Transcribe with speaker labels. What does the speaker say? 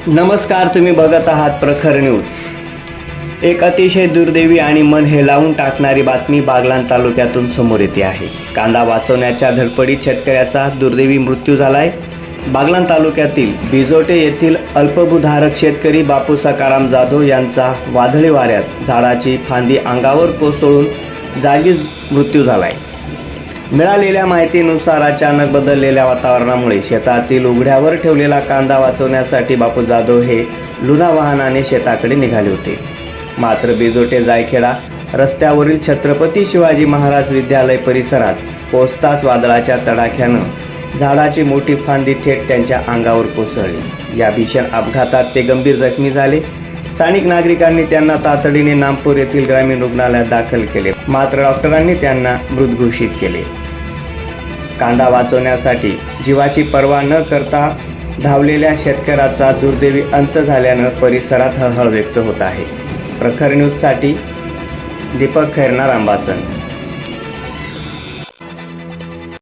Speaker 1: नमस्कार, तुम्ही बघत आहात प्रखर न्यूज। एक अतिशय दुर्दैवी आणि मन हेलावून टाकणारी बातमी बागलाण तालुक्यातून समोर येते आहे। कांदा वाचवण्याच्या धडपडीत शेतकऱ्याचा दुर्दैवी मृत्यू झालाय। बागलाण तालुक्यातील बिजोटे येथील अल्पभूधारक शेतकरी बापू सकाराम जाधव यांचा वादळी वाऱ्यात झाडाची फांदी अंगावर कोसळून जागीच मृत्यू झालाय। मिळालेल्या माहितीनुसार अचानक बदललेल्या वातावरणामुळे शेतातील उघड्यावर ठेवलेला कांदा वाचवण्यासाठी बापू जाधव हे लुना वाहनाने शेताकडे निघाले होते। मात्र बिजोटे जायखेडा रस्त्यावरील छत्रपती शिवाजी महाराज विद्यालय परिसरात पोहोचताच वादळाच्या तडाख्यानं झाडाची मोठी फांदी थेट त्यांच्या अंगावर कोसळली। या भीषण अपघातात ते गंभीर जखमी झाले। स्थानिक नागरिकांनी त्यांना तातडीने नामपूर येथील ग्रामीण रुग्णालयात दाखल केले, मात्र डॉक्टरांनी त्यांना मृत घोषित केले। कांदा वाचवण्यासाठी जीवाची पर्वा न करता धावलेल्या शेतकऱ्याचा दुर्दैवी अंत झाल्यानं परिसरात हळहळ व्यक्त होत आहे। प्रखर न्यूजसाठी दीपक खैरनार, अंबासन।